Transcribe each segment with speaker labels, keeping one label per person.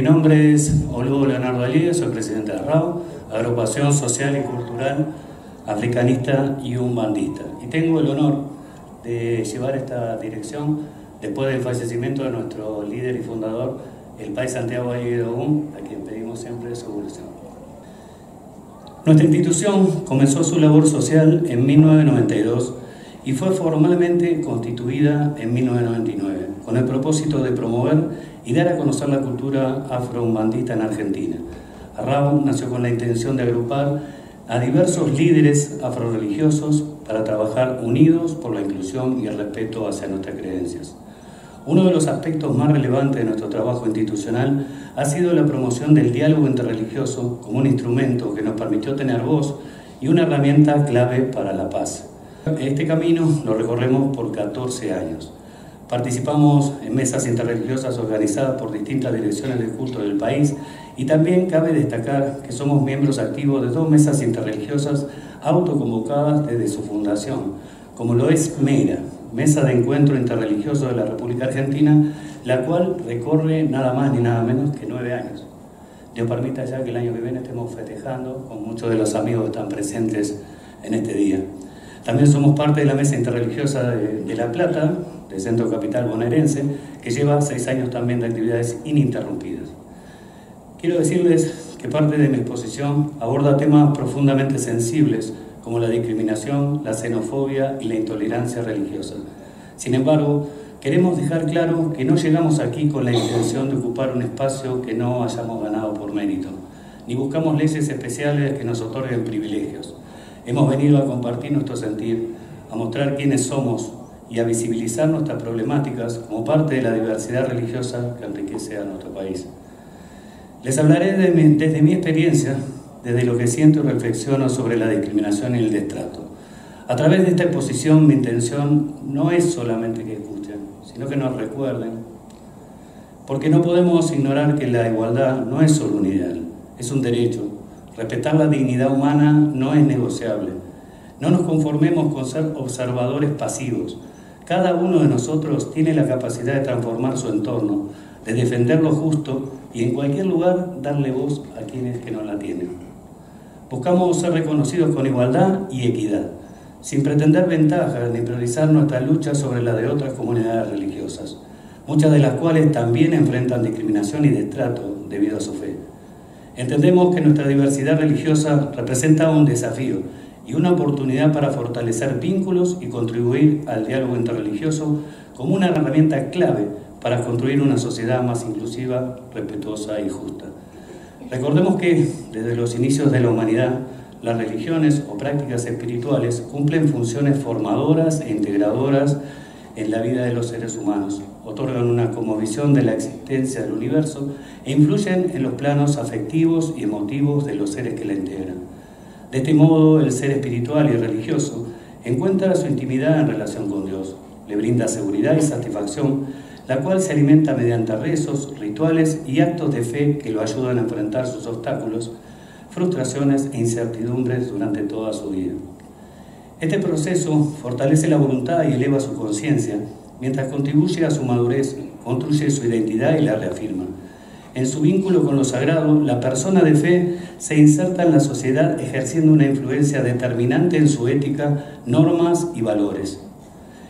Speaker 1: Mi nombre es Olugo Leonardo Alí, soy presidente de ARRAU, Agrupación Social y Cultural Africanista y Umbandista. Y tengo el honor de llevar esta dirección después del fallecimiento de nuestro líder y fundador, el Pai Santiago Ayew, a quien pedimos siempre su evolución. Nuestra institución comenzó su labor social en 1992 y fue formalmente constituida en 1999, con el propósito de promover y dar a conocer la cultura afro-umbandista en Argentina. ARRAU nació con la intención de agrupar a diversos líderes afrorreligiosos para trabajar unidos por la inclusión y el respeto hacia nuestras creencias. Uno de los aspectos más relevantes de nuestro trabajo institucional ha sido la promoción del diálogo interreligioso como un instrumento que nos permitió tener voz y una herramienta clave para la paz. Este camino lo recorremos por 14 años. Participamos en mesas interreligiosas organizadas por distintas direcciones de culto del país y también cabe destacar que somos miembros activos de 2 mesas interreligiosas autoconvocadas desde su fundación, como lo es MEIRA, Mesa de Encuentro Interreligioso de la República Argentina, la cual recorre nada más ni nada menos que 9 años. Dios permita ya que el año que viene estemos festejando con muchos de los amigos que están presentes en este día. También somos parte de la Mesa Interreligiosa de La Plata, del Centro Capital Bonaerense, que lleva 6 años también de actividades ininterrumpidas. Quiero decirles que parte de mi exposición aborda temas profundamente sensibles como la discriminación, la xenofobia y la intolerancia religiosa. Sin embargo, queremos dejar claro que no llegamos aquí con la intención de ocupar un espacio que no hayamos ganado por mérito, ni buscamos leyes especiales que nos otorguen privilegios. Hemos venido a compartir nuestro sentir, a mostrar quiénes somos y a visibilizar nuestras problemáticas como parte de la diversidad religiosa que enriquece a nuestro país. Les hablaré desde mi experiencia, desde lo que siento y reflexiono sobre la discriminación y el destrato. A través de esta exposición, mi intención no es solamente que escuchen, sino que nos recuerden, porque no podemos ignorar que la igualdad no es solo un ideal, es un derecho. Respetar la dignidad humana no es negociable. No nos conformemos con ser observadores pasivos. Cada uno de nosotros tiene la capacidad de transformar su entorno, de defender lo justo y en cualquier lugar darle voz a quienes que no la tienen. Buscamos ser reconocidos con igualdad y equidad, sin pretender ventajas ni priorizar nuestra lucha sobre la de otras comunidades religiosas, muchas de las cuales también enfrentan discriminación y destrato debido a su fe. Entendemos que nuestra diversidad religiosa representa un desafío y una oportunidad para fortalecer vínculos y contribuir al diálogo interreligioso como una herramienta clave para construir una sociedad más inclusiva, respetuosa y justa. Recordemos que desde los inicios de la humanidad, las religiones o prácticas espirituales cumplen funciones formadoras e integradoras en la vida de los seres humanos, otorgan una cosmovisión de la existencia del universo e influyen en los planos afectivos y emotivos de los seres que la integran. De este modo, el ser espiritual y religioso encuentra su intimidad en relación con Dios, le brinda seguridad y satisfacción, la cual se alimenta mediante rezos, rituales y actos de fe que lo ayudan a enfrentar sus obstáculos, frustraciones e incertidumbres durante toda su vida. Este proceso fortalece la voluntad y eleva su conciencia, mientras contribuye a su madurez, construye su identidad y la reafirma. En su vínculo con lo sagrado, la persona de fe se inserta en la sociedad ejerciendo una influencia determinante en su ética, normas y valores.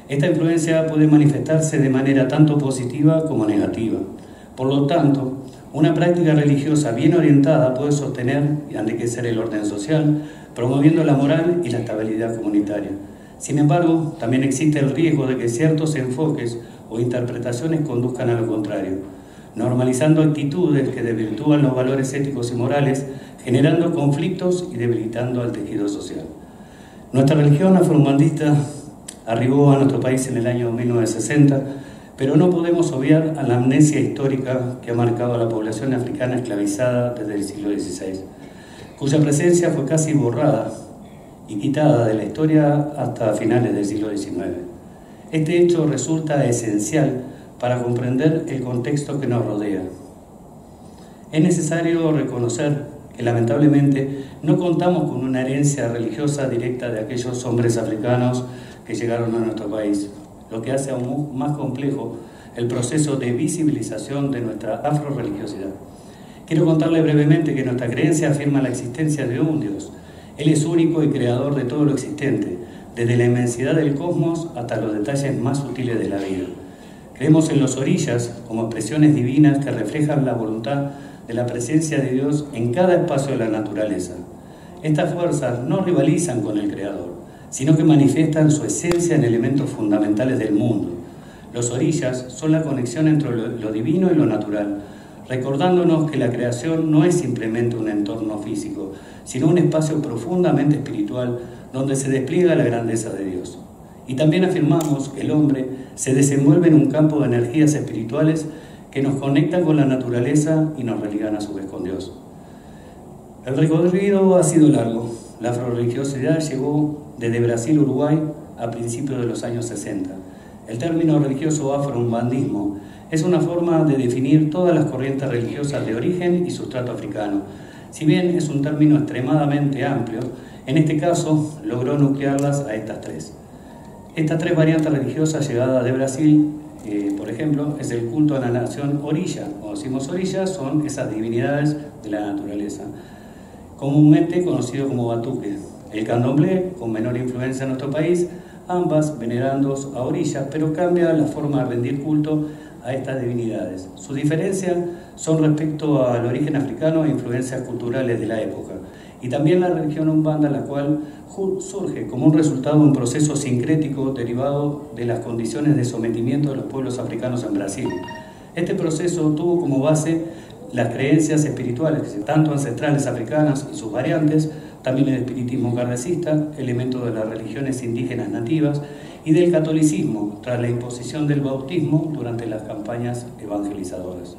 Speaker 1: Esta influencia puede manifestarse de manera tanto positiva como negativa. Por lo tanto, una práctica religiosa bien orientada puede sostener y enriquecer el orden social, promoviendo la moral y la estabilidad comunitaria. Sin embargo, también existe el riesgo de que ciertos enfoques o interpretaciones conduzcan a lo contrario, normalizando actitudes que desvirtúan los valores éticos y morales, generando conflictos y debilitando al tejido social. Nuestra religión afro-umbandista arribó a nuestro país en el año 1960, pero no podemos obviar a la amnesia histórica que ha marcado a la población africana esclavizada desde el siglo XVI, cuya presencia fue casi borrada y quitada de la historia hasta finales del siglo XIX. Este hecho resulta esencial para comprender el contexto que nos rodea. Es necesario reconocer que lamentablemente no contamos con una herencia religiosa directa de aquellos hombres africanos que llegaron a nuestro país, lo que hace aún más complejo el proceso de visibilización de nuestra afrorreligiosidad. Quiero contarle brevemente que nuestra creencia afirma la existencia de un Dios. Él es único y creador de todo lo existente, desde la inmensidad del cosmos hasta los detalles más sutiles de la vida. Creemos en los orishas como expresiones divinas que reflejan la voluntad de la presencia de Dios en cada espacio de la naturaleza. Estas fuerzas no rivalizan con el Creador, sino que manifiestan su esencia en elementos fundamentales del mundo. Los orishas son la conexión entre lo divino y lo natural, recordándonos que la creación no es simplemente un entorno físico, sino un espacio profundamente espiritual donde se despliega la grandeza de Dios. Y también afirmamos que el hombre se desenvuelve en un campo de energías espirituales que nos conectan con la naturaleza y nos religan a su vez con Dios. El recorrido ha sido largo. La afrorreligiosidad llegó desde Brasil a Uruguay a principios de los años 60. El término religioso afro-umbandismo es una forma de definir todas las corrientes religiosas de origen y sustrato africano. Si bien es un término extremadamente amplio, en este caso logró nuclearlas a estas tres. Estas tres variantes religiosas llegadas de Brasil, por ejemplo, es el culto a la nación orilla. Cuando decimos orilla, son esas divinidades de la naturaleza, comúnmente conocido como batuque. El candomblé, con menor influencia en nuestro país, ambas venerando a orillas, pero cambia la forma de rendir culto a estas divinidades. Sus diferencias son respecto al origen africano e influencias culturales de la época, y también la religión umbanda, la cual surge como un resultado de un proceso sincrético derivado de las condiciones de sometimiento de los pueblos africanos en Brasil. Este proceso tuvo como base las creencias espirituales, tanto ancestrales africanas y sus variantes, también el espiritismo kardecista, elementos de las religiones indígenas nativas, y del catolicismo, tras la imposición del bautismo durante las campañas evangelizadoras.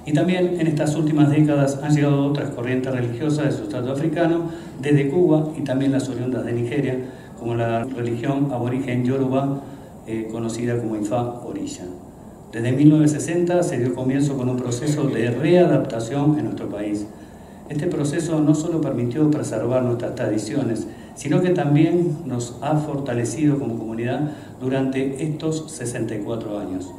Speaker 1: Y también en estas últimas décadas han llegado otras corrientes religiosas de sustrato africano desde Cuba y también las oriundas de Nigeria, como la religión aborigen Yoruba, conocida como Ifá Orisha. Desde 1960 se dio comienzo con un proceso de readaptación en nuestro país. Este proceso no solo permitió preservar nuestras tradiciones, sino que también nos ha fortalecido como comunidad durante estos 64 años.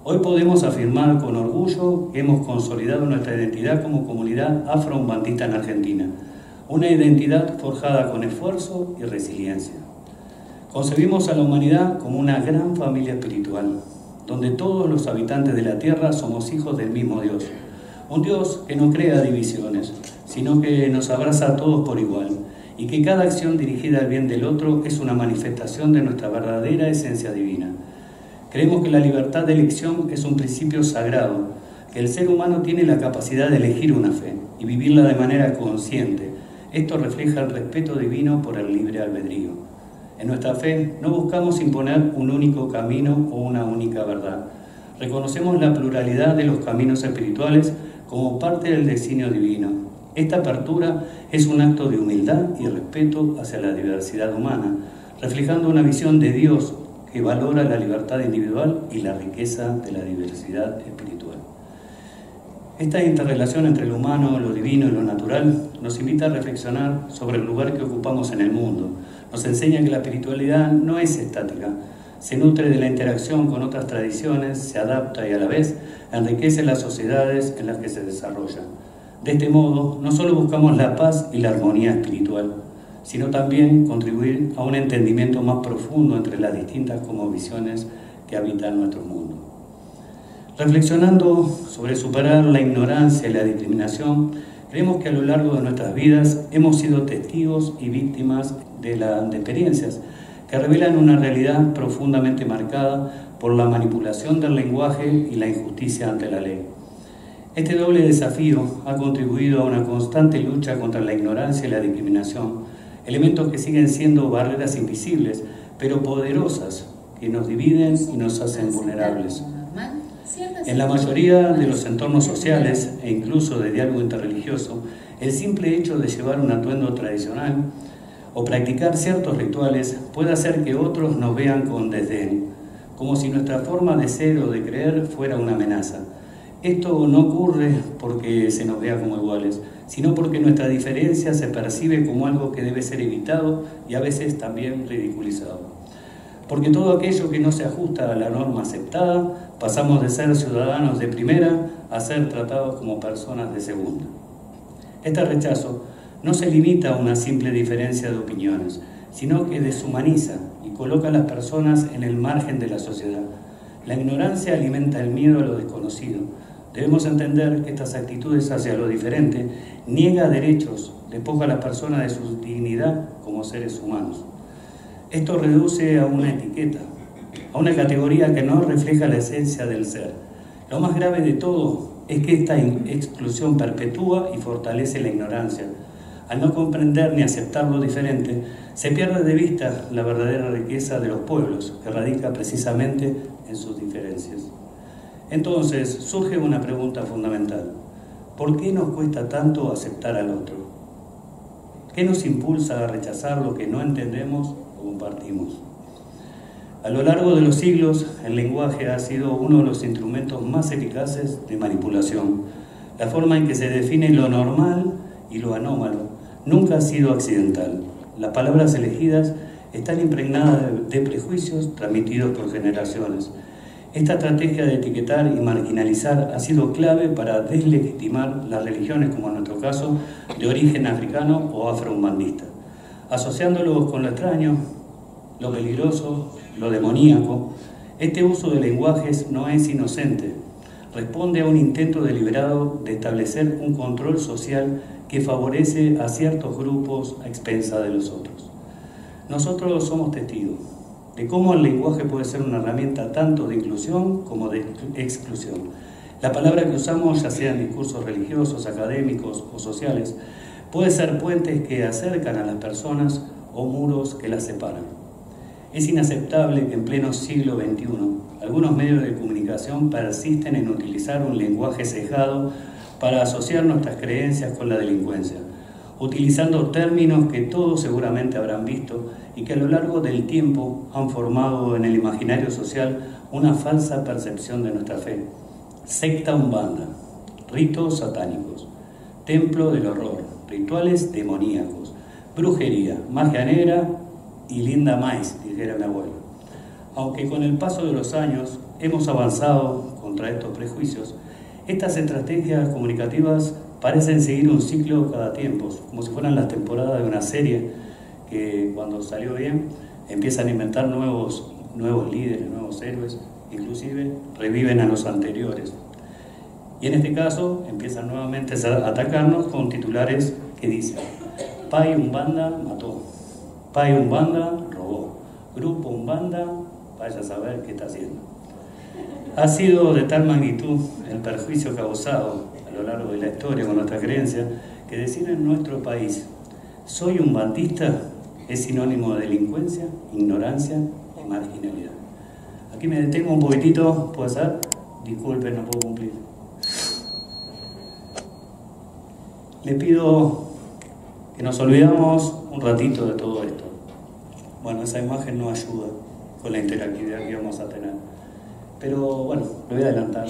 Speaker 1: Hoy podemos afirmar con orgullo que hemos consolidado nuestra identidad como comunidad afro-umbandista en Argentina, una identidad forjada con esfuerzo y resiliencia. Concebimos a la humanidad como una gran familia espiritual, donde todos los habitantes de la tierra somos hijos del mismo Dios. Un Dios que no crea divisiones, sino que nos abraza a todos por igual, y que cada acción dirigida al bien del otro es una manifestación de nuestra verdadera esencia divina. Creemos que la libertad de elección es un principio sagrado, que el ser humano tiene la capacidad de elegir una fe y vivirla de manera consciente. Esto refleja el respeto divino por el libre albedrío. En nuestra fe no buscamos imponer un único camino o una única verdad. Reconocemos la pluralidad de los caminos espirituales como parte del designio divino. Esta apertura es un acto de humildad y respeto hacia la diversidad humana, reflejando una visión de Dios que valora la libertad individual y la riqueza de la diversidad espiritual. Esta interrelación entre lo humano, lo divino y lo natural nos invita a reflexionar sobre el lugar que ocupamos en el mundo. Nos enseña que la espiritualidad no es estática, se nutre de la interacción con otras tradiciones, se adapta y a la vez enriquece las sociedades en las que se desarrolla. De este modo, no solo buscamos la paz y la armonía espiritual, sino también contribuir a un entendimiento más profundo entre las distintas cosmovisiones que habitan nuestro mundo. Reflexionando sobre superar la ignorancia y la discriminación, creemos que a lo largo de nuestras vidas hemos sido testigos y víctimas de experiencias que revelan una realidad profundamente marcada por la manipulación del lenguaje y la injusticia ante la ley. Este doble desafío ha contribuido a una constante lucha contra la ignorancia y la discriminación, elementos que siguen siendo barreras invisibles, pero poderosas, que nos dividen y nos hacen vulnerables. En la mayoría de los entornos sociales, e incluso de diálogo interreligioso, el simple hecho de llevar un atuendo tradicional o practicar ciertos rituales puede hacer que otros nos vean con desdén, como si nuestra forma de ser o de creer fuera una amenaza. Esto no ocurre porque se nos vea como iguales, sino porque nuestra diferencia se percibe como algo que debe ser evitado y a veces también ridiculizado. porque todo aquello que no se ajusta a la norma aceptada, pasamos de ser ciudadanos de primera a ser tratados como personas de segunda. Este rechazo no se limita a una simple diferencia de opiniones, sino que deshumaniza y coloca a las personas en el margen de la sociedad. La ignorancia alimenta el miedo a lo desconocido. Debemos entender que estas actitudes hacia lo diferente niega derechos, despoja a la persona de su dignidad como seres humanos. Esto reduce a una etiqueta, a una categoría que no refleja la esencia del ser. Lo más grave de todo es que esta exclusión perpetúa y fortalece la ignorancia. Al no comprender ni aceptar lo diferente, se pierde de vista la verdadera riqueza de los pueblos, que radica precisamente en sus diferencias. Entonces surge una pregunta fundamental: ¿por qué nos cuesta tanto aceptar al otro? ¿Qué nos impulsa a rechazar lo que no entendemos o compartimos? A lo largo de los siglos, el lenguaje ha sido uno de los instrumentos más eficaces de manipulación. La forma en que se define lo normal y lo anómalo nunca ha sido accidental. Las palabras elegidas están impregnadas de prejuicios transmitidos por generaciones. Esta estrategia de etiquetar y marginalizar ha sido clave para deslegitimar las religiones, como en nuestro caso, de origen africano o afro-umbandista, asociándolos con lo extraño, lo peligroso, lo demoníaco. Este uso de lenguajes no es inocente. Responde a un intento deliberado de establecer un control social que favorece a ciertos grupos a expensas de los otros. Nosotros somos testigos de cómo el lenguaje puede ser una herramienta tanto de inclusión como de exclusión. La palabra que usamos, ya sea en discursos religiosos, académicos o sociales, puede ser puentes que acercan a las personas o muros que las separan. Es inaceptable que en pleno siglo XXI algunos medios de comunicación persisten en utilizar un lenguaje sesgado para asociar nuestras creencias con la delincuencia, utilizando términos que todos seguramente habrán visto y que a lo largo del tiempo han formado en el imaginario social una falsa percepción de nuestra fe. Secta umbanda, ritos satánicos, templo del horror, rituales demoníacos, brujería, magia negra y linda maíz, dijera mi abuelo. Aunque con el paso de los años hemos avanzado contra estos prejuicios, estas estrategias comunicativas parecen seguir un ciclo cada tiempo, como si fueran las temporadas de una serie que cuando salió bien empiezan a inventar nuevos líderes, nuevos héroes, inclusive reviven a los anteriores. Y en este caso empiezan nuevamente a atacarnos con titulares que dicen: Pai Umbanda mató, Pai Umbanda robó, Grupo Umbanda vaya a saber qué está haciendo. Ha sido de tal magnitud el perjuicio causado a lo largo de la historia con nuestra creencia que decir en nuestro país soy umbandista es sinónimo de delincuencia, ignorancia y marginalidad. Aquí me detengo un poquitito, ¿puede ser? Disculpen, no puedo cumplir. Le pido que nos olvidamos un ratito de todo esto. Bueno, esa imagen no ayuda con la interactividad que vamos a tener. Pero bueno, lo voy a adelantar.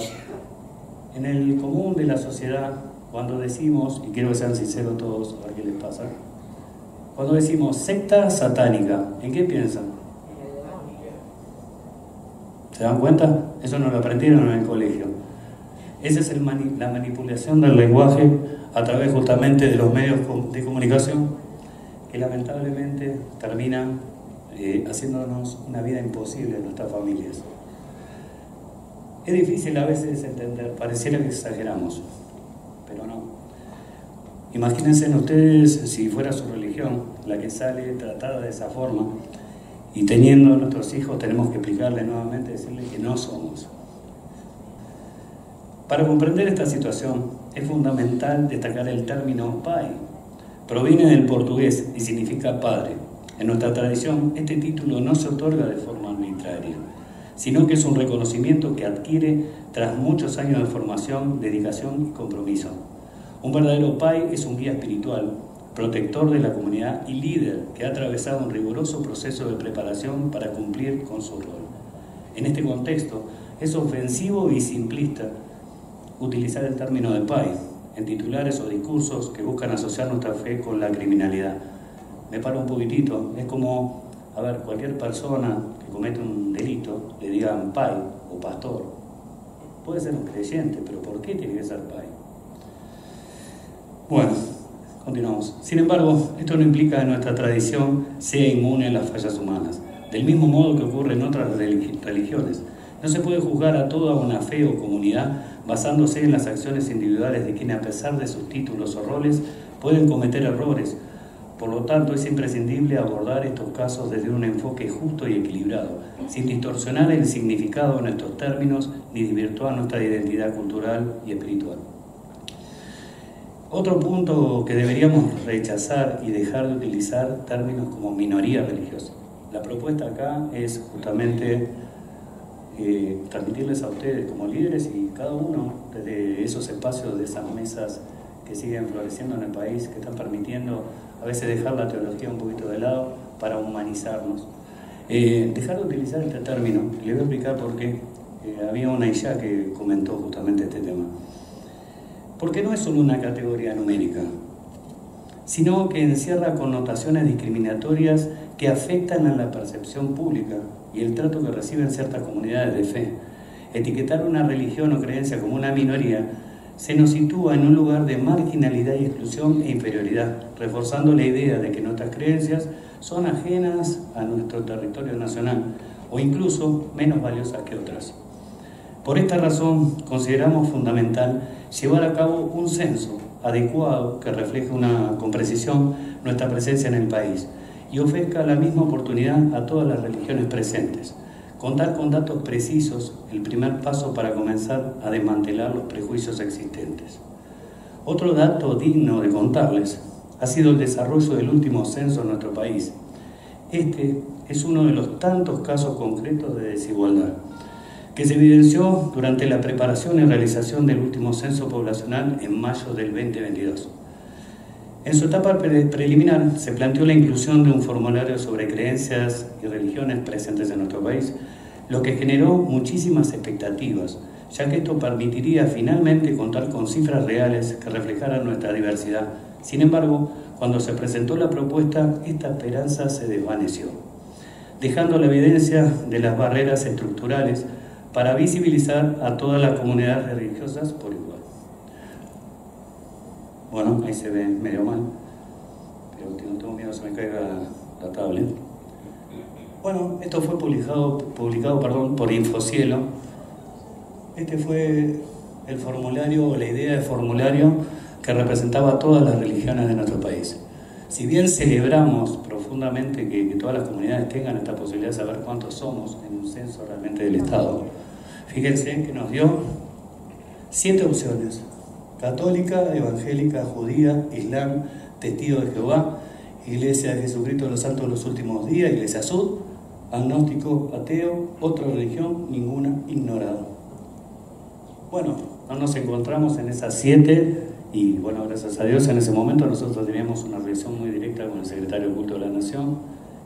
Speaker 1: En el común de la sociedad, cuando decimos, y quiero que sean sinceros todos, a ver qué les pasa, cuando decimos secta satánica, ¿en qué piensan? ¿Se dan cuenta? Eso no lo aprendieron en el colegio. Esa es la manipulación del lenguaje a través justamente de los medios de comunicación que lamentablemente terminan haciéndonos una vida imposible en nuestras familias. Es difícil a veces entender, pareciera que exageramos, pero no. Imagínense ustedes si fuera su religión la que sale tratada de esa forma y teniendo a nuestros hijos tenemos que explicarle nuevamente, decirle que no somos. Para comprender esta situación es fundamental destacar el término pai. Proviene del portugués y significa padre. En nuestra tradición este título no se otorga de forma arbitraria, sino que es un reconocimiento que adquiere tras muchos años de formación, dedicación y compromiso. Un verdadero pai es un guía espiritual, protector de la comunidad y líder que ha atravesado un riguroso proceso de preparación para cumplir con su rol. En este contexto, es ofensivo y simplista utilizar el término de pai en titulares o discursos que buscan asociar nuestra fe con la criminalidad. Me paro un poquitito, es como a ver, cualquier persona que comete un delito le digan pai o pastor. Puede ser un creyente, pero ¿por qué tiene que ser pai? Bueno, continuamos. Sin embargo, esto no implica que nuestra tradición sea inmune a las fallas humanas, del mismo modo que ocurre en otras religiones. No se puede juzgar a toda una fe o comunidad basándose en las acciones individuales de quienes, a pesar de sus títulos o roles, pueden cometer errores. Por lo tanto, es imprescindible abordar estos casos desde un enfoque justo y equilibrado, sin distorsionar el significado de nuestros términos ni desvirtuar nuestra identidad cultural y espiritual. Otro punto que deberíamos rechazar y dejar de utilizar términos como minoría religiosa. La propuesta acá es justamente transmitirles a ustedes como líderes y cada uno desde esos espacios, de esas mesas que siguen floreciendo en el país, que están permitiendo a veces dejar la teología un poquito de lado para humanizarnos. Dejar de utilizar este término, le voy a explicar por qué. Había una Isha que comentó justamente este tema. Porque no es solo una categoría numérica, sino que encierra connotaciones discriminatorias que afectan a la percepción pública y el trato que reciben ciertas comunidades de fe. Etiquetar una religión o creencia como una minoría se nos sitúa en un lugar de marginalidad y exclusión e inferioridad, reforzando la idea de que nuestras creencias son ajenas a nuestro territorio nacional o incluso menos valiosas que otras. Por esta razón, consideramos fundamental llevar a cabo un censo adecuado que refleje con precisión nuestra presencia en el país y ofrezca la misma oportunidad a todas las religiones presentes. Contar con datos precisos, el primer paso para comenzar a desmantelar los prejuicios existentes. Otro dato digno de contarles ha sido el desarrollo del último censo en nuestro país. Este es uno de los tantos casos concretos de desigualdad que se evidenció durante la preparación y realización del último censo poblacional en mayo del 2022. En su etapa preliminar se planteó la inclusión de un formulario sobre creencias y religiones presentes en nuestro país, lo que generó muchísimas expectativas, ya que esto permitiría finalmente contar con cifras reales que reflejaran nuestra diversidad. Sin embargo, cuando se presentó la propuesta, esta esperanza se desvaneció, dejando la evidencia de las barreras estructurales para visibilizar a todas las comunidades religiosas por igual. Bueno, ahí se ve medio mal, pero no tengo miedo que se me caiga la tablet. Bueno, esto fue publicado por Infocielo. Este fue el formulario, o la idea de formulario que representaba a todas las religiones de nuestro país. Si bien celebramos profundamente que todas las comunidades tengan esta posibilidad de saber cuántos somos en un censo realmente del Estado, fíjense que nos dio 7 opciones: católica, evangélica, judía, islam, testigo de Jehová, Iglesia de Jesucristo de los Santos de los Últimos Días, Iglesia Sud, agnóstico, ateo, otra religión, ninguna, ignorado. Bueno, no nos encontramos en esas 7 y bueno, gracias a Dios en ese momento nosotros teníamos una relación muy directa con el secretario de Culto de la Nación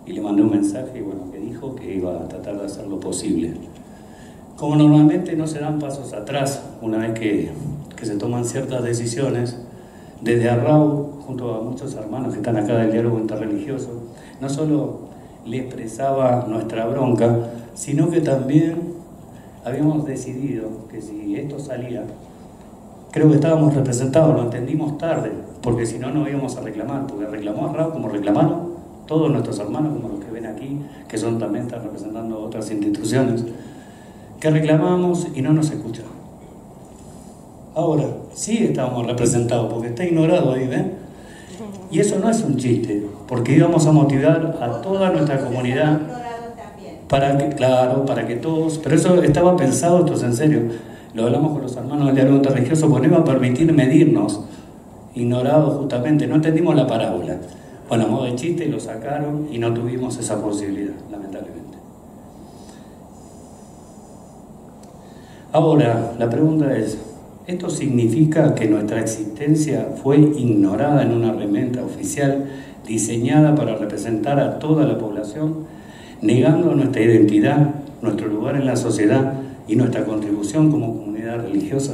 Speaker 1: y le mandé un mensaje y bueno, que dijo que iba a tratar de hacer lo posible. Como normalmente no se dan pasos atrás una vez que se toman ciertas decisiones, desde Arrau, junto a muchos hermanos que están acá del diálogo interreligioso, no solo le expresaba nuestra bronca, sino que también habíamos decidido que si esto salía, creo que estábamos representados, lo entendimos tarde, porque si no, no íbamos a reclamar, porque reclamó Arrau como reclamaron todos nuestros hermanos, como los que ven aquí, que también están representando otras instituciones, que reclamamos y no nos escuchaban. Ahora, sí estábamos representados, porque está ignorado ahí, ¿ven? Y eso no es un chiste, porque íbamos a motivar a toda nuestra comunidad para que todos, pero eso estaba pensado, esto es en serio, lo hablamos con los hermanos del diálogo interreligioso, porque no iba a permitir medirnos, ignorados justamente, no entendimos la parábola. Bueno, a modo de chiste lo sacaron y no tuvimos esa posibilidad, lamentablemente. Ahora, la pregunta es, ¿esto significa que nuestra existencia fue ignorada en una herramienta oficial diseñada para representar a toda la población, negando nuestra identidad, nuestro lugar en la sociedad y nuestra contribución como comunidad religiosa?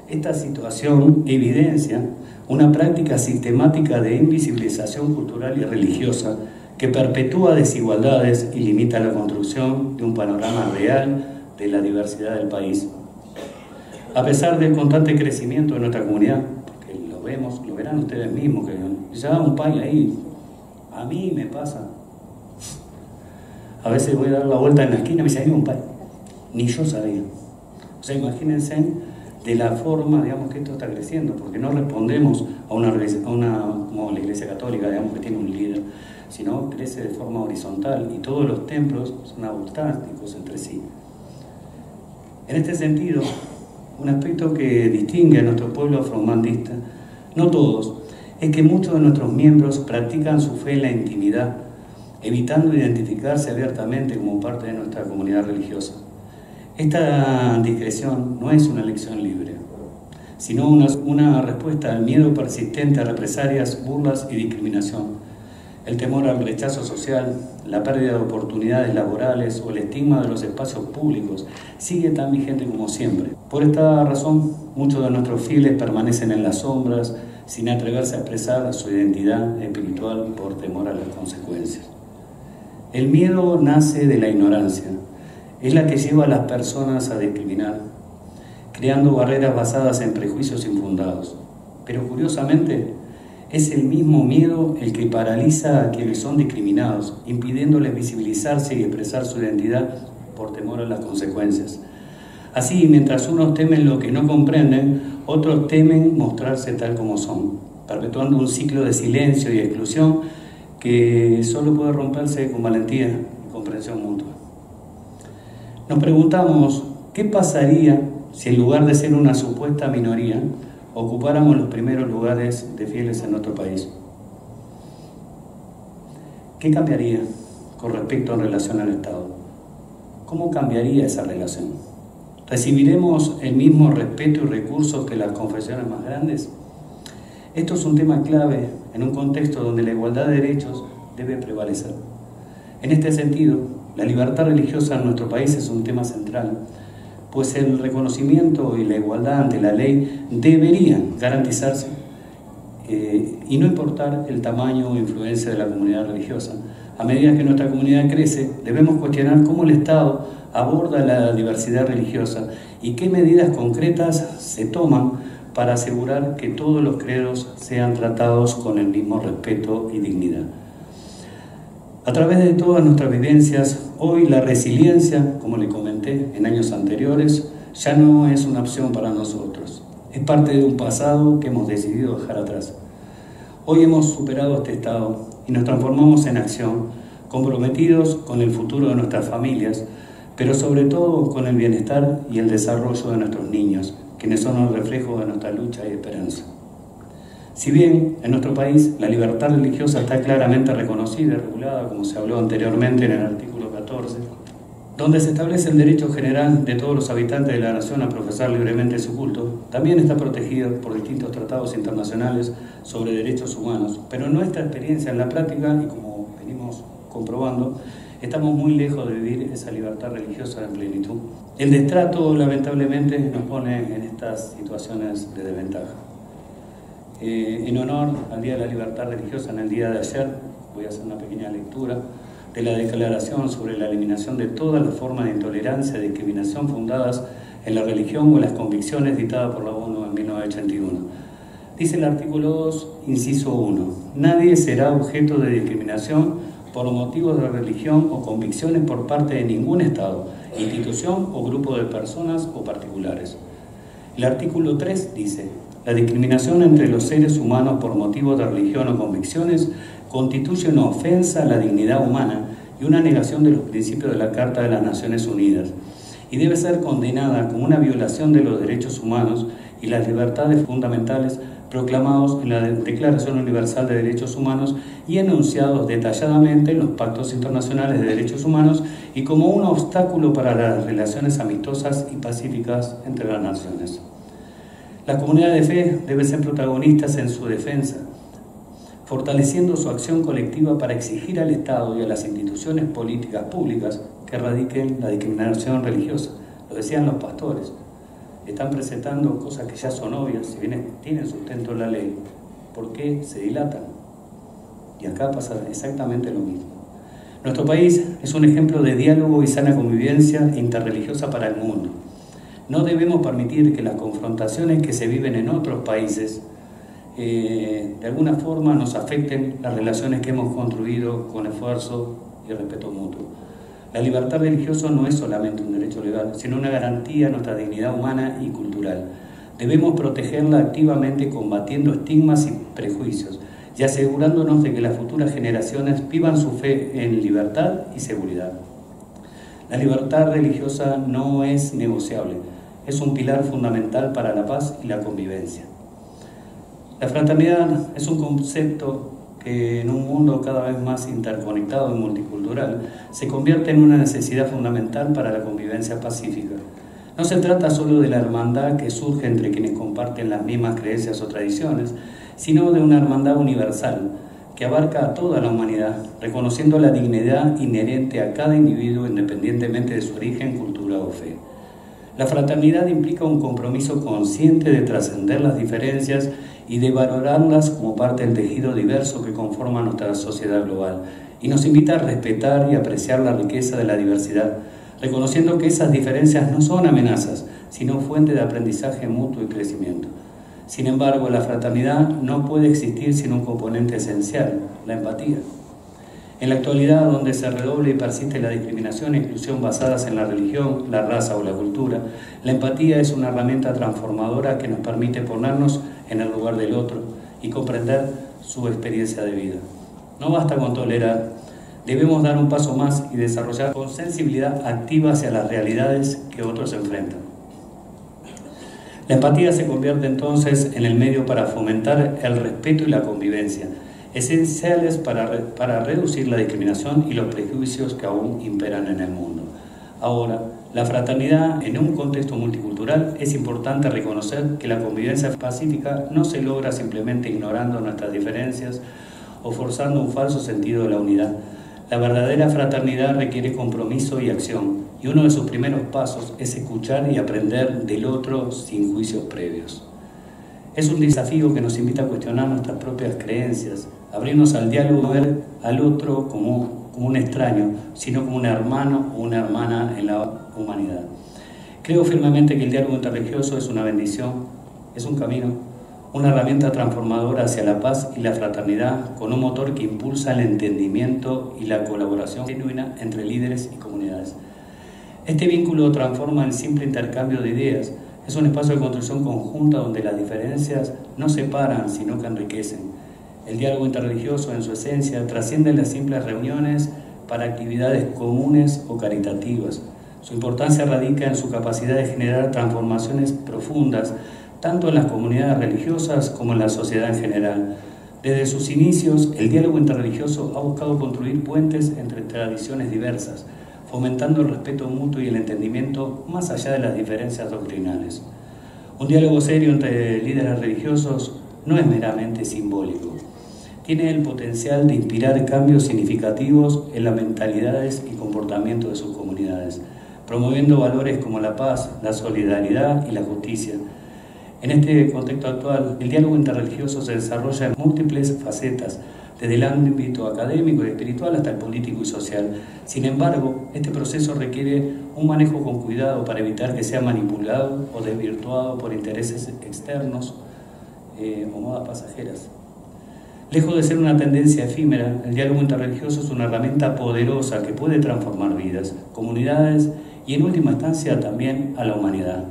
Speaker 1: Esta situación evidencia una práctica sistemática de invisibilización cultural y religiosa que perpetúa desigualdades y limita la construcción de un panorama real de la diversidad del país. A pesar del constante crecimiento de nuestra comunidad, porque lo vemos, lo verán ustedes mismos, que ya un país ahí, a mí me pasa. A veces voy a dar la vuelta en la esquina y me dice, hay un país. Ni yo sabía. O sea, imagínense de la forma, digamos, que esto está creciendo, porque no respondemos a una como la Iglesia Católica, digamos, que tiene un líder, sino crece de forma horizontal y todos los templos son autárquicos entre sí. En este sentido, un aspecto que distingue a nuestro pueblo afro-umbandista, no todos, es que muchos de nuestros miembros practican su fe en la intimidad, evitando identificarse abiertamente como parte de nuestra comunidad religiosa. Esta discreción no es una elección libre, sino una respuesta al miedo persistente a represalias, burlas y discriminación, el temor al rechazo social, la pérdida de oportunidades laborales o el estigma de los espacios públicos sigue tan vigente como siempre. Por esta razón, muchos de nuestros fieles permanecen en las sombras sin atreverse a expresar su identidad espiritual por temor a las consecuencias. El miedo nace de la ignorancia, es la que lleva a las personas a discriminar, creando barreras basadas en prejuicios infundados. Pero curiosamente, es el mismo miedo el que paraliza a quienes son discriminados, impidiéndoles visibilizarse y expresar su identidad por temor a las consecuencias. Así, mientras unos temen lo que no comprenden, otros temen mostrarse tal como son, perpetuando un ciclo de silencio y exclusión que solo puede romperse con valentía y comprensión mutua. Nos preguntamos, ¿qué pasaría si en lugar de ser una supuesta minoría, ocupáramos los primeros lugares de fieles en nuestro país? ¿Qué cambiaría con respecto en relación al Estado? ¿Cómo cambiaría esa relación? ¿Recibiremos el mismo respeto y recursos que las confesiones más grandes? Esto es un tema clave en un contexto donde la igualdad de derechos debe prevalecer. En este sentido, la libertad religiosa en nuestro país es un tema central, pues el reconocimiento y la igualdad ante la ley deberían garantizarse y no importar el tamaño o influencia de la comunidad religiosa. A medida que nuestra comunidad crece, debemos cuestionar cómo el Estado aborda la diversidad religiosa y qué medidas concretas se toman para asegurar que todos los credos sean tratados con el mismo respeto y dignidad. A través de todas nuestras vivencias, hoy la resiliencia, como le comenté en años anteriores, ya no es una opción para nosotros. Es parte de un pasado que hemos decidido dejar atrás. Hoy hemos superado este estado y nos transformamos en acción, comprometidos con el futuro de nuestras familias, pero sobre todo con el bienestar y el desarrollo de nuestros niños, quienes son el reflejo de nuestra lucha y esperanza. Si bien en nuestro país la libertad religiosa está claramente reconocida y regulada, como se habló anteriormente en el artículo 14, donde se establece el derecho general de todos los habitantes de la nación a profesar libremente su culto, también está protegida por distintos tratados internacionales sobre derechos humanos. Pero en nuestra experiencia en la práctica, y como venimos comprobando, estamos muy lejos de vivir esa libertad religiosa en plenitud. El destrato, lamentablemente, nos pone en estas situaciones de desventaja. En honor al Día de la Libertad Religiosa, en el día de ayer, voy a hacer una pequeña lectura de la Declaración sobre la eliminación de todas las formas de intolerancia y discriminación fundadas en la religión o en las convicciones, dictada por la ONU en 1981. Dice el artículo 2, inciso 1, nadie será objeto de discriminación por motivos de religión o convicciones por parte de ningún Estado, institución o grupo de personas o particulares. El artículo 3 dice, la discriminación entre los seres humanos por motivos de religión o convicciones constituye una ofensa a la dignidad humana y una negación de los principios de la Carta de las Naciones Unidas, y debe ser condenada como una violación de los derechos humanos y las libertades fundamentales proclamados en la Declaración Universal de Derechos Humanos y enunciados detalladamente en los pactos internacionales de derechos humanos y como un obstáculo para las relaciones amistosas y pacíficas entre las naciones. La comunidad de fe debe ser protagonistas en su defensa, fortaleciendo su acción colectiva para exigir al Estado y a las instituciones políticas públicas que erradiquen la discriminación religiosa. Lo decían los pastores. Están presentando cosas que ya son obvias, si bien tienen sustento en la ley. ¿Por qué se dilatan? Y acá pasa exactamente lo mismo. Nuestro país es un ejemplo de diálogo y sana convivencia interreligiosa para el mundo. No debemos permitir que las confrontaciones que se viven en otros países de alguna forma nos afecten las relaciones que hemos construido con esfuerzo y respeto mutuo. La libertad religiosa no es solamente un derecho legal, sino una garantía de nuestra dignidad humana y cultural. Debemos protegerla activamente combatiendo estigmas y prejuicios y asegurándonos de que las futuras generaciones vivan su fe en libertad y seguridad. La libertad religiosa no es negociable, es un pilar fundamental para la paz y la convivencia. La fraternidad es un concepto que en un mundo cada vez más interconectado y multicultural se convierte en una necesidad fundamental para la convivencia pacífica. No se trata solo de la hermandad que surge entre quienes comparten las mismas creencias o tradiciones, sino de una hermandad universal que abarca a toda la humanidad, reconociendo la dignidad inherente a cada individuo independientemente de su origen, cultura o fe. La fraternidad implica un compromiso consciente de trascender las diferencias y de valorarlas como parte del tejido diverso que conforma nuestra sociedad global, y nos invita a respetar y apreciar la riqueza de la diversidad, reconociendo que esas diferencias no son amenazas, sino fuente de aprendizaje mutuo y crecimiento. Sin embargo, la fraternidad no puede existir sin un componente esencial, la empatía. En la actualidad, donde se redoble y persiste la discriminación e inclusión basadas en la religión, la raza o la cultura, la empatía es una herramienta transformadora que nos permite ponernos en el lugar del otro y comprender su experiencia de vida. No basta con tolerar, debemos dar un paso más y desarrollar con sensibilidad activa hacia las realidades que otros enfrentan. La empatía se convierte entonces en el medio para fomentar el respeto y la convivencia, esenciales para reducir la discriminación y los prejuicios que aún imperan en el mundo. Ahora, la fraternidad en un contexto multicultural es importante reconocer que la convivencia pacífica no se logra simplemente ignorando nuestras diferencias o forzando un falso sentido de la unidad. La verdadera fraternidad requiere compromiso y acción, y uno de sus primeros pasos es escuchar y aprender del otro sin juicios previos. Es un desafío que nos invita a cuestionar nuestras propias creencias, abrirnos al diálogo, no ver al otro como un extraño, sino como un hermano o una hermana en la humanidad. Creo firmemente que el diálogo interreligioso es una bendición, es un camino, una herramienta transformadora hacia la paz y la fraternidad, con un motor que impulsa el entendimiento y la colaboración genuina entre líderes y comunidades. Este vínculo transforma el simple intercambio de ideas. Es un espacio de construcción conjunta donde las diferencias no separan, sino que enriquecen. El diálogo interreligioso, en su esencia, trasciende las simples reuniones para actividades comunes o caritativas. Su importancia radica en su capacidad de generar transformaciones profundas, tanto en las comunidades religiosas como en la sociedad en general. Desde sus inicios, el diálogo interreligioso ha buscado construir puentes entre tradiciones diversas, fomentando el respeto mutuo y el entendimiento más allá de las diferencias doctrinales. Un diálogo serio entre líderes religiosos no es meramente simbólico. Tiene el potencial de inspirar cambios significativos en las mentalidades y comportamientos de sus comunidades, promoviendo valores como la paz, la solidaridad y la justicia. En este contexto actual, el diálogo interreligioso se desarrolla en múltiples facetas, desde el ámbito académico y espiritual hasta el político y social. Sin embargo, este proceso requiere un manejo con cuidado para evitar que sea manipulado o desvirtuado por intereses externos o modas pasajeras. Lejos de ser una tendencia efímera, el diálogo interreligioso es una herramienta poderosa que puede transformar vidas, comunidades y en última instancia también a la humanidad.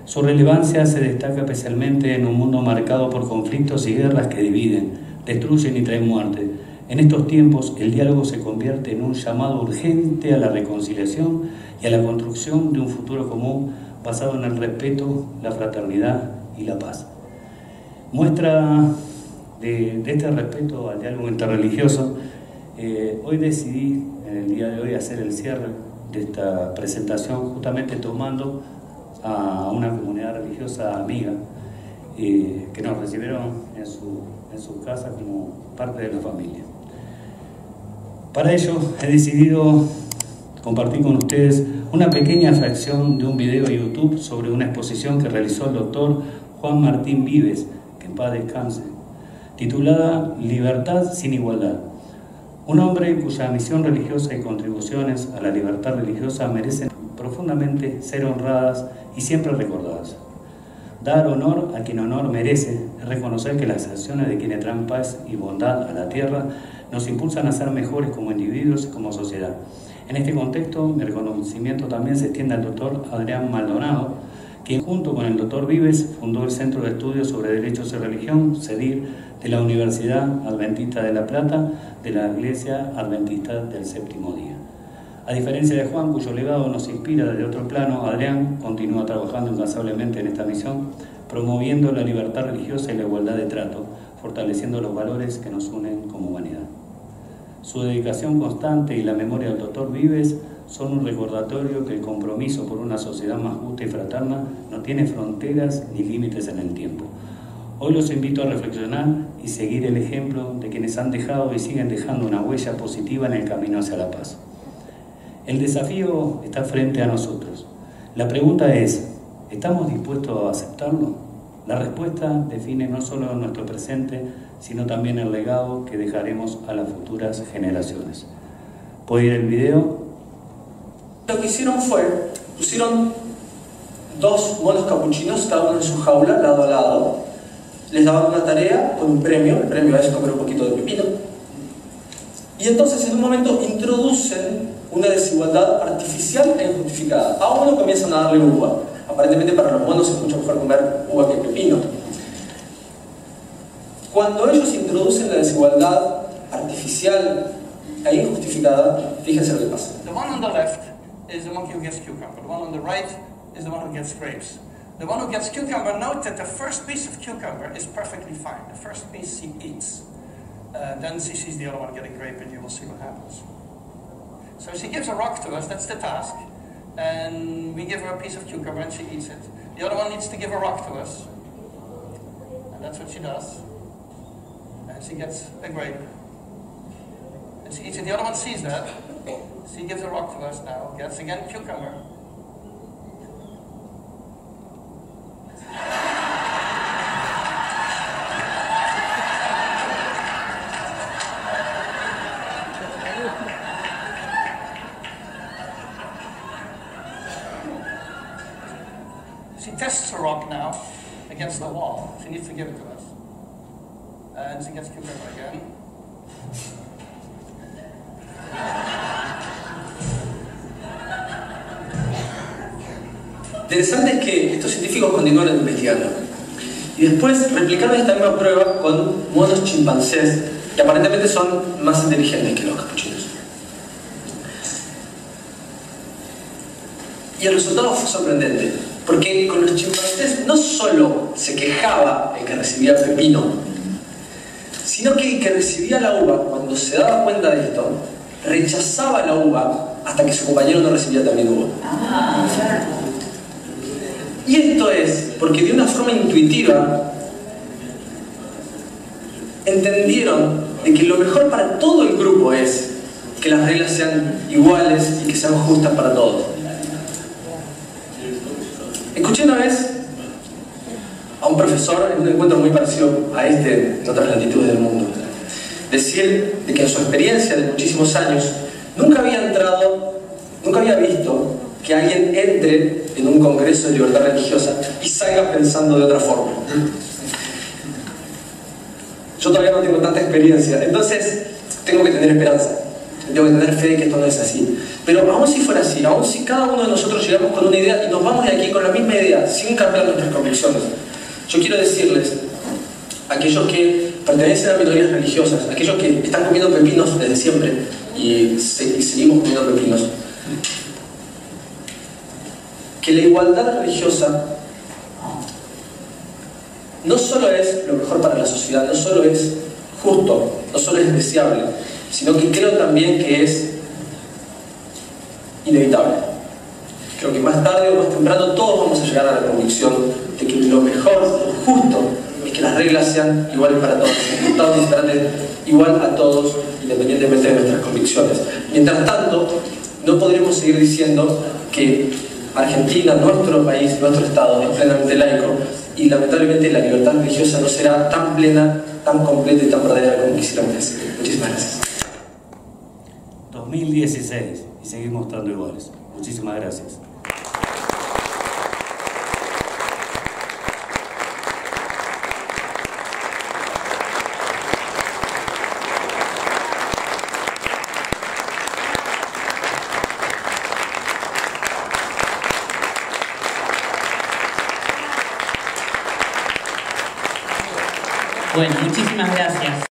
Speaker 1: Su relevancia se destaca especialmente en un mundo marcado por conflictos y guerras que dividen, destruyen y traen muerte. En estos tiempos, el diálogo se convierte en un llamado urgente a la reconciliación y a la construcción de un futuro común basado en el respeto, la fraternidad y la paz. Muestra de este respeto al diálogo interreligioso, hoy decidí, en el día de hoy, hacer el cierre de esta presentación justamente tomando a una comunidad religiosa amiga que nos recibieron en su casa como parte de la familia. Para ello he decidido compartir con ustedes una pequeña fracción de un video de YouTube sobre una exposición que realizó el doctor Juan Martín Vives, que en paz descanse. titulada Libertad sin igualdad. Un hombre cuya misión religiosa y contribuciones a la libertad religiosa merecen profundamente ser honradas y siempre recordadas. Dar honor a quien honor merece es reconocer que las acciones de quienes traen paz y bondad a la tierra nos impulsan a ser mejores como individuos y como sociedad. En este contexto, mi reconocimiento también se extiende al doctor Adrián Maldonado, quien junto con el doctor Vives fundó el Centro de Estudios sobre Derechos y Religión, CEDIR, de la Universidad Adventista de La Plata, de la Iglesia Adventista del Séptimo Día. A diferencia de Juan, cuyo legado nos inspira desde otro plano, Adrián continúa trabajando incansablemente en esta misión, promoviendo la libertad religiosa y la igualdad de trato, fortaleciendo los valores que nos unen como humanidad. Su dedicación constante y la memoria del doctor Vives son un recordatorio que el compromiso por una sociedad más justa y fraterna no tiene fronteras ni límites en el tiempo. Hoy los invito a reflexionar y seguir el ejemplo de quienes han dejado y siguen dejando una huella positiva en el camino hacia la paz. El desafío está frente a nosotros. La pregunta es, ¿estamos dispuestos a aceptarlo? La respuesta define no solo nuestro presente, sino también el legado que dejaremos a las futuras generaciones. ¿Puede ir el video?
Speaker 2: Lo que hicieron fue, pusieron dos monos capuchinos, cada uno en su jaula, lado a lado. Les daban una tarea con un premio, el premio es comer un poquito de pepino. Y entonces en un momento introducen una desigualdad artificial e injustificada. A uno comienzan a darle uva. Aparentemente para los monos es mucho mejor comer uva que pepino. Cuando ellos introducen la desigualdad artificial e injustificada, fíjense lo que pasa.
Speaker 3: The one on the left is the monkey who gets cucumber. The one on the right is the one who gets grapes. The one who gets cucumber, note that the first piece of cucumber is perfectly fine. The first piece he eats. Then she sees the other one getting grape and you will see what happens. So she gives a rock to us, that's the task. And we give her a piece of cucumber and she eats it. The other one needs to give a rock to us. And that's what she does. And she gets a grape. And she eats it. The other one sees that. She gives a rock to us now, gets again cucumber. She tests a rock now against the wall. She needs to give it to us. And she gets cucumber again.
Speaker 2: Interesante es que estos científicos continuaron investigando y después replicaron esta misma prueba con monos chimpancés que aparentemente son más inteligentes que los capuchinos. Y el resultado fue sorprendente, porque con los chimpancés no solo se quejaba el que recibía pepino, sino que el que recibía la uva, cuando se daba cuenta de esto, rechazaba la uva hasta que su compañero no recibía también uva. Y esto es porque de una forma intuitiva entendieron de que lo mejor para todo el grupo es que las reglas sean iguales y que sean justas para todos. Escuché una vez a un profesor en un encuentro muy parecido a este en otras latitudes del mundo decir de que en su experiencia de muchísimos años nunca había visto que alguien entre en un congreso de libertad religiosa y salga pensando de otra forma. Yo todavía no tengo tanta experiencia, entonces tengo que tener esperanza, tengo que tener fe de que esto no es así. Pero aún si fuera así, aún si cada uno de nosotros llegamos con una idea y nos vamos de aquí con la misma idea, sin cambiar nuestras convicciones, yo quiero decirles, aquellos que pertenecen a minorías religiosas, aquellos que están comiendo pepinos desde siempre y seguimos comiendo pepinos, que la igualdad religiosa no solo es lo mejor para la sociedad, no solo es justo, no solo es deseable, sino que creo también que es inevitable. Creo que más tarde o más temprano todos vamos a llegar a la convicción de que lo mejor, lo justo, es que las reglas sean iguales para todos, que el Estado nos trate igual a todos, independientemente de nuestras convicciones. Mientras tanto, no podremos seguir diciendo que Argentina, nuestro país, nuestro Estado es plenamente laico y lamentablemente la libertad religiosa no será tan plena tan completa y tan verdadera como quisiéramos decir. Muchísimas gracias.
Speaker 1: 2016 y seguimos estando iguales. Muchísimas gracias.
Speaker 4: Bueno, muchísimas gracias.